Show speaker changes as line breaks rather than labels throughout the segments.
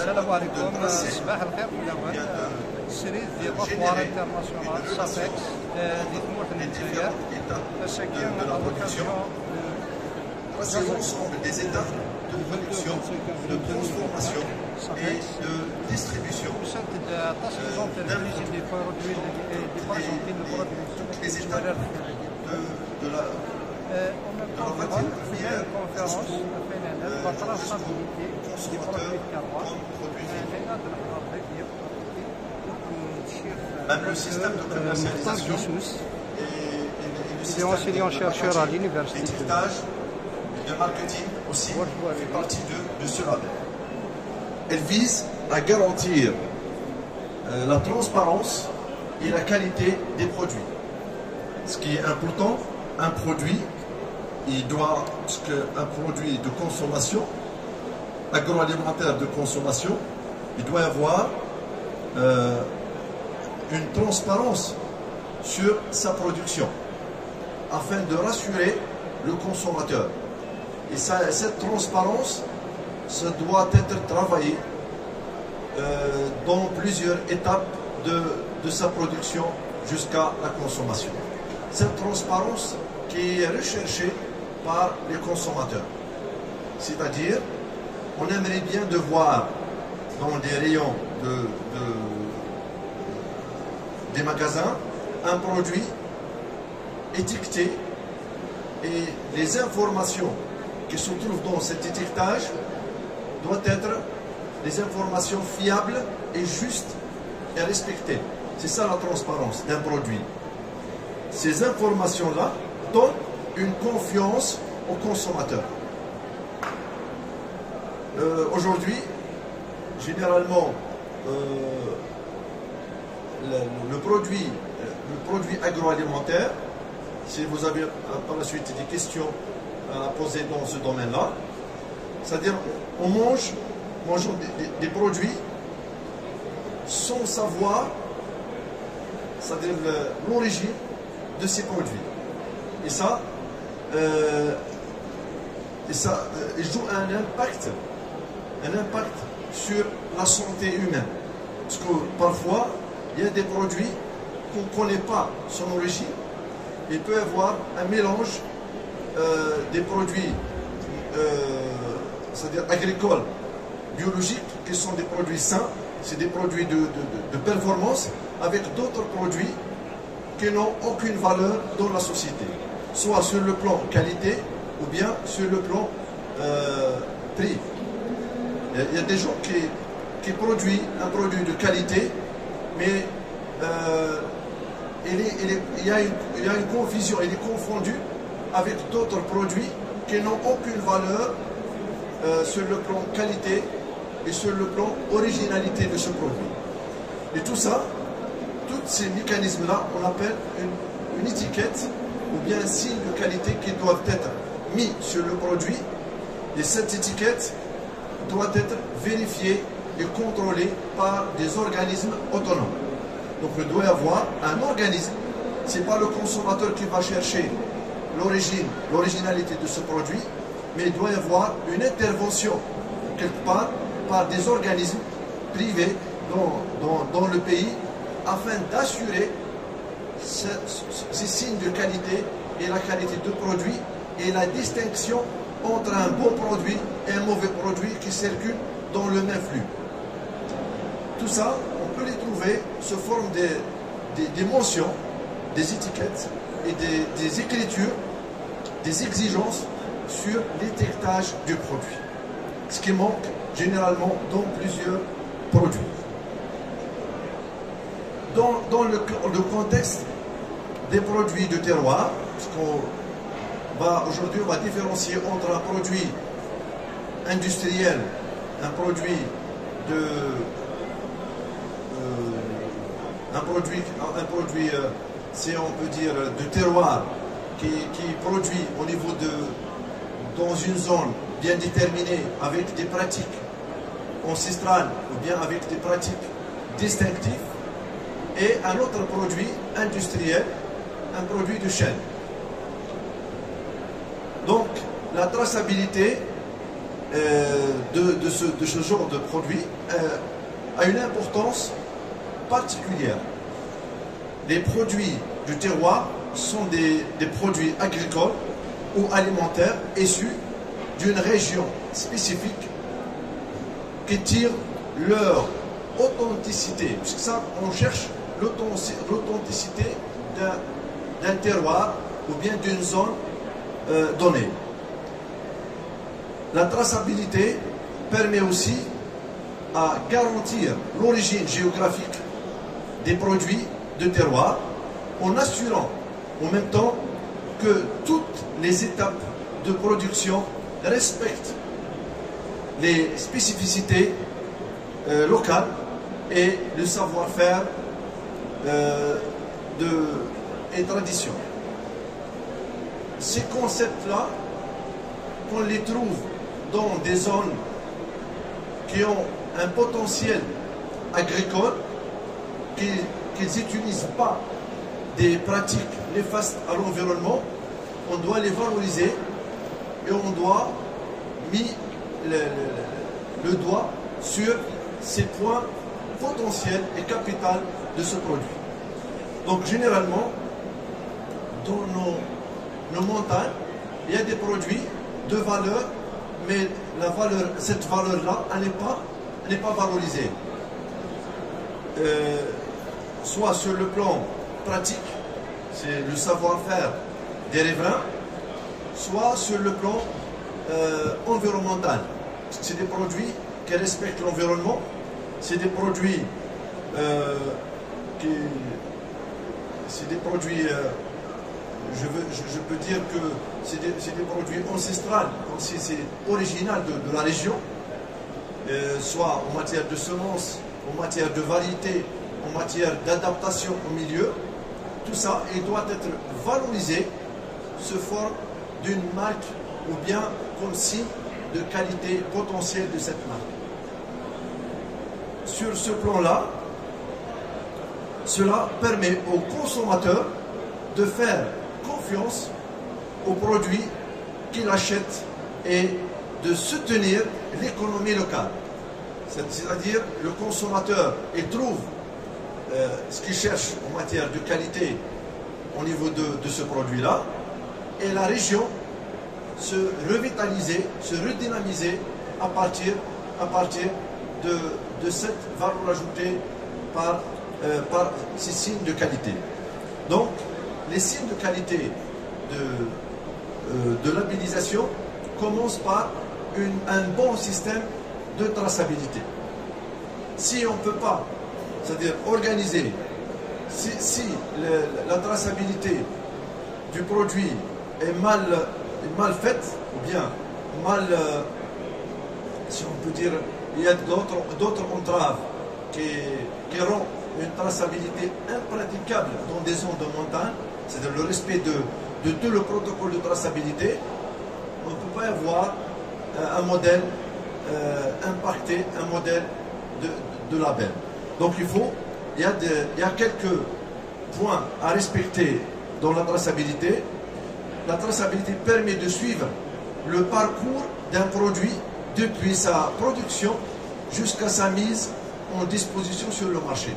السلام عليكم. صباح الخير في الاول. الشريط ديال لافوار انترناسيونال سافيكس ديال تموت الجزائر فاش كاين لوكازيون
C'est l'ensemble des étapes de production, de transformation et de distribution. Toutes les étapes de la matière première jusqu'au consommateur comme produit fini. Même le système de commercialisation et le système d'étiquetage de marketing aussi fait partie de ce label. Elle vise à garantir la transparence et la qualité des produits. Ce qui est important, un produit, un produit de consommation, agroalimentaire de consommation, il doit avoir une transparence sur sa production afin de rassurer le consommateur. Et cette transparence, ça doit être travaillé dans plusieurs étapes de sa production jusqu'à la consommation. Cette transparence qui est recherchée par les consommateurs. C'est-à-dire, on aimerait bien de voir dans des rayons des magasins un produit étiqueté et les informations qui se trouvent dans cet étiquetage doivent être des informations fiables et justes et respectées. C'est ça la transparence d'un produit. Ces informations-là donnent une confiance au consommateur. Aujourd'hui, généralement, le produit agroalimentaire, si vous avez par la suite des questions à poser dans ce domaine-là, c'est-à-dire on mange des produits sans savoir, c'est-à-dire l'origine de ces produits. Et ça il joue un impact sur la santé humaine. Parce que parfois, il y a des produits qu'on ne connaît pas son origine. Il peut y avoir un mélange des produits c'est-à-dire agricoles, biologiques, qui sont des produits sains, c'est des produits de performance, avec d'autres produits qui n'ont aucune valeur dans la société, soit sur le plan qualité ou bien sur le plan prix. Il y a des gens qui produisent un produit de qualité, mais il y a une confusion, il est confondu avec d'autres produits qui n'ont aucune valeur sur le plan qualité et sur le plan originalité de ce produit. Et tout ça, tous ces mécanismes-là, on appelle une étiquette ou bien un signe de qualité qui doivent être mis sur le produit. Et cette étiquette doit être vérifiée et contrôlée par des organismes autonomes. Donc il doit y avoir un organisme, ce n'est pas le consommateur qui va chercher l'originalité de ce produit, mais il doit y avoir une intervention quelque part par des organismes privés dans le pays afin d'assurer ces signes de qualité et la qualité de produit et la distinction entre un bon produit et un mauvais produit qui circulent dans le même flux. Tout ça, on peut les trouver sous forme des mentions, des étiquettes et des écritures, des exigences sur l'étiquetage du produit. Ce qui manque généralement dans plusieurs produits. Dans le contexte des produits de terroir, parce qu'aujourd'hui on va différencier entre un produit industriel, un produit si on peut dire de terroir qui produit au niveau dans une zone bien déterminée avec des pratiques ancestrales ou bien avec des pratiques distinctives, et un autre produit industriel, un produit de chaîne. Donc la traçabilité de ce genre de produit a une importance particulière. Les produits du terroir sont des produits agricoles ou alimentaires issus d'une région spécifique qui tire leur authenticité. Puisque ça, on cherche l'authenticité d'un terroir ou bien d'une zone donnée. La traçabilité permet aussi à garantir l'origine géographique des produits de terroir en assurant en même temps que toutes les étapes de production respectent les spécificités locales et le savoir-faire et tradition. Ces concepts-là, on les trouve dans des zones qui ont un potentiel agricole, qui n'utilisent pas des pratiques néfastes à l'environnement. On doit les valoriser et on doit mettre le doigt sur ces points potentiels et capitaux de ce produit. Donc généralement, dans nos montagnes, il y a des produits de valeur, mais cette valeur-là, elle n'est pas valorisée. Soit sur le plan pratique, c'est le savoir-faire des riverains, soit sur le plan environnemental. C'est des produits qui respectent l'environnement, c'est des produits je peux dire que c'est des produits ancestrales, comme si c'est original de la région, soit en matière de semences, en matière de variété, en matière d'adaptation au milieu. Tout ça, il doit être valorisé sous forme d'une marque ou bien comme signe de qualité potentielle de cette marque. Sur ce plan-là, cela permet aux consommateurs de faire confiance aux produits qu'il achète et de soutenir l'économie locale. C'est-à-dire, le consommateur, il trouve ce qu'il cherche en matière de qualité au niveau de ce produit-là, et la région se revitaliser, se redynamiser à partir de cette valeur ajoutée par ces signes de qualité. Donc, les signes de qualité de labellisation commencent par un bon système de traçabilité. Si on ne peut pas, c'est-à-dire organiser, si la traçabilité du produit est mal faite, ou bien mal, si on peut dire, il y a d'autres entraves qui rendent une traçabilité impraticable dans des zones de montagne, c'est-à-dire le respect de tout le protocole de traçabilité, on ne peut pas avoir un modèle impacté, un modèle de label. Donc il y a quelques points à respecter dans la traçabilité. La traçabilité permet de suivre le parcours d'un produit depuis sa production jusqu'à sa mise en disposition sur le marché.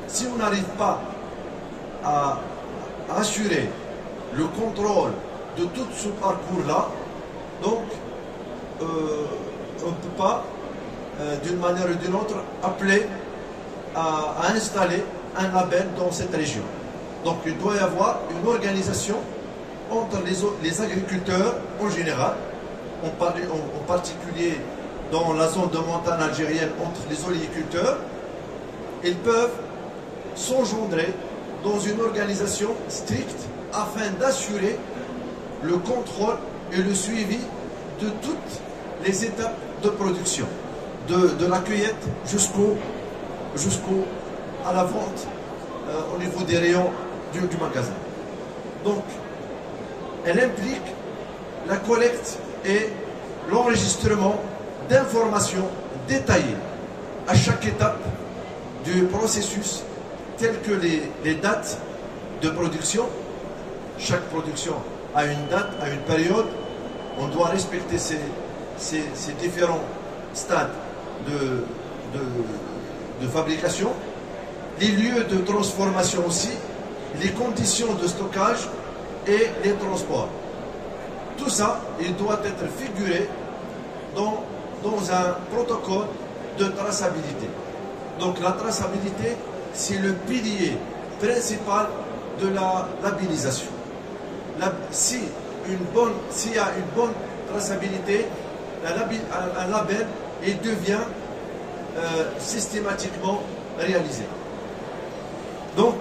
Si on n'arrive pas à assurer le contrôle de tout ce parcours-là, donc on ne peut pas, d'une manière ou d'une autre, appeler à installer un label dans cette région. Donc il doit y avoir une organisation entre les agriculteurs en général, en particulier dans la zone de montagne algérienne, entre les oléiculteurs. Ils peuvent s'engendrer dans une organisation stricte afin d'assurer le contrôle et le suivi de toutes les étapes de production, de la cueillette à la vente au niveau des rayons du magasin. Donc, elle implique la collecte et l'enregistrement d'informations détaillées à chaque étape du processus, telles que les dates de production. Chaque production a une date, a une période. On doit respecter ces différents stades de fabrication, les lieux de transformation aussi, les conditions de stockage et les transports. Tout ça, il doit être figuré dans un protocole de traçabilité. Donc la traçabilité, c'est le pilier principal de la labellisation. S'il y a une bonne traçabilité, un label il devient systématiquement réalisé. Donc,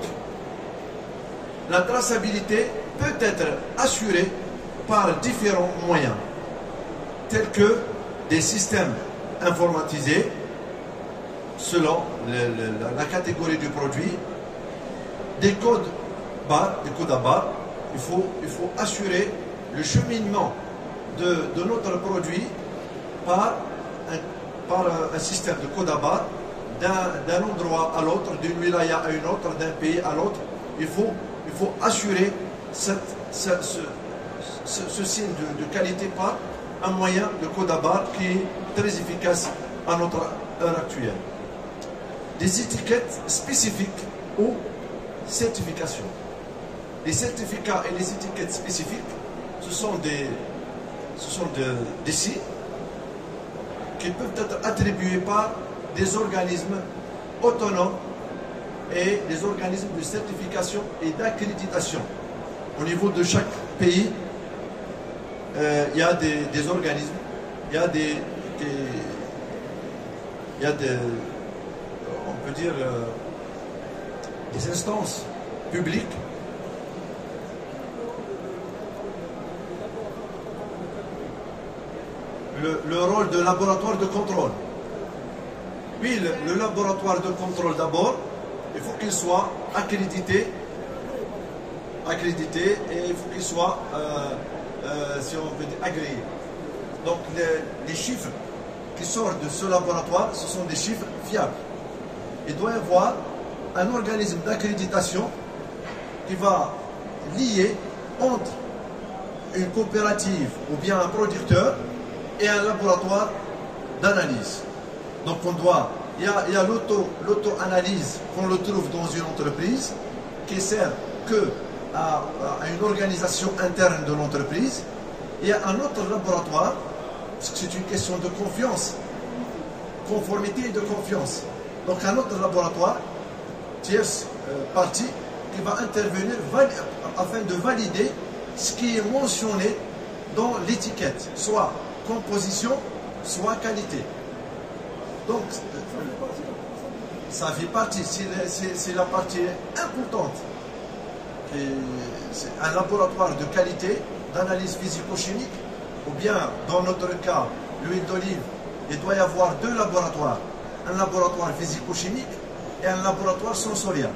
la traçabilité peut être assurée par différents moyens, tels que des systèmes informatisés selon la catégorie du produit, des codes barres, des codes à barres. Il faut assurer le cheminement de notre produit par un système de code à barres d'un endroit à l'autre, d'une wilaya à une autre, d'un pays à l'autre. Il faut assurer ce signe de qualité par un moyen de code à barres qui est très efficace à notre heure actuelle. Des étiquettes spécifiques ou certifications. Les certificats et les étiquettes spécifiques, ce sont des signes qui peuvent être attribués par des organismes autonomes et des organismes de certification et d'accréditation. Au niveau de chaque pays, il y a des organismes, il y a on peut dire, des instances publiques le rôle de laboratoire de contrôle. Oui, le laboratoire de contrôle d'abord, il faut qu'il soit accrédité et il faut qu'il soit, si on veut dire, agréé. Donc les chiffres qui sortent de ce laboratoire, ce sont des chiffres fiables. Il doit y avoir un organisme d'accréditation qui va lier entre une coopérative ou bien un producteur et un laboratoire d'analyse. Donc il y a l'auto-analyse qu'on le trouve dans une entreprise qui sert à une organisation interne de l'entreprise. Il y a un autre laboratoire, parce que c'est une question de confiance, conformité et de confiance. Donc un autre laboratoire, tierce partie, qui va intervenir afin de valider ce qui est mentionné dans l'étiquette, soit composition, soit qualité. Donc, ça fait partie, c'est la partie importante. C'est un laboratoire de qualité, d'analyse physico-chimique, ou bien, dans notre cas, l'huile d'olive, il doit y avoir deux laboratoires. Un laboratoire physico-chimique et un laboratoire sensoriel,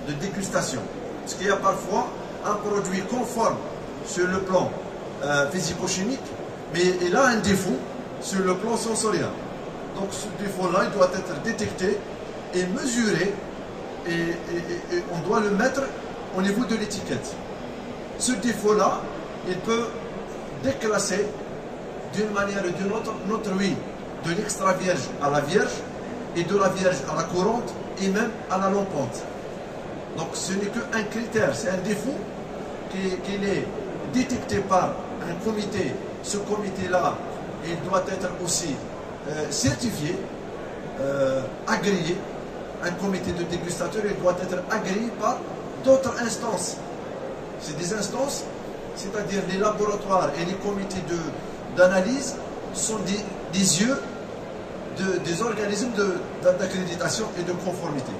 de dégustation. Parce qu'il y a parfois un produit conforme sur le plan physico-chimique, mais il a un défaut sur le plan sensoriel. Donc ce défaut-là, il doit être détecté et mesuré et on doit le mettre au niveau de l'étiquette. Ce défaut-là, il peut déclasser d'une manière ou d'une autre notre huile de l'extra vierge à la vierge et de la vierge à la courante et même à la lampante. Donc ce n'est qu'un critère, c'est un défaut qui est détecté par un comité. Ce comité-là, il doit être aussi certifié, agréé. Un comité de dégustateurs, il doit être agréé par d'autres instances. C'est des instances, c'est-à-dire les laboratoires et les comités d'analyse sont des yeux des organismes d'accréditation et de conformité.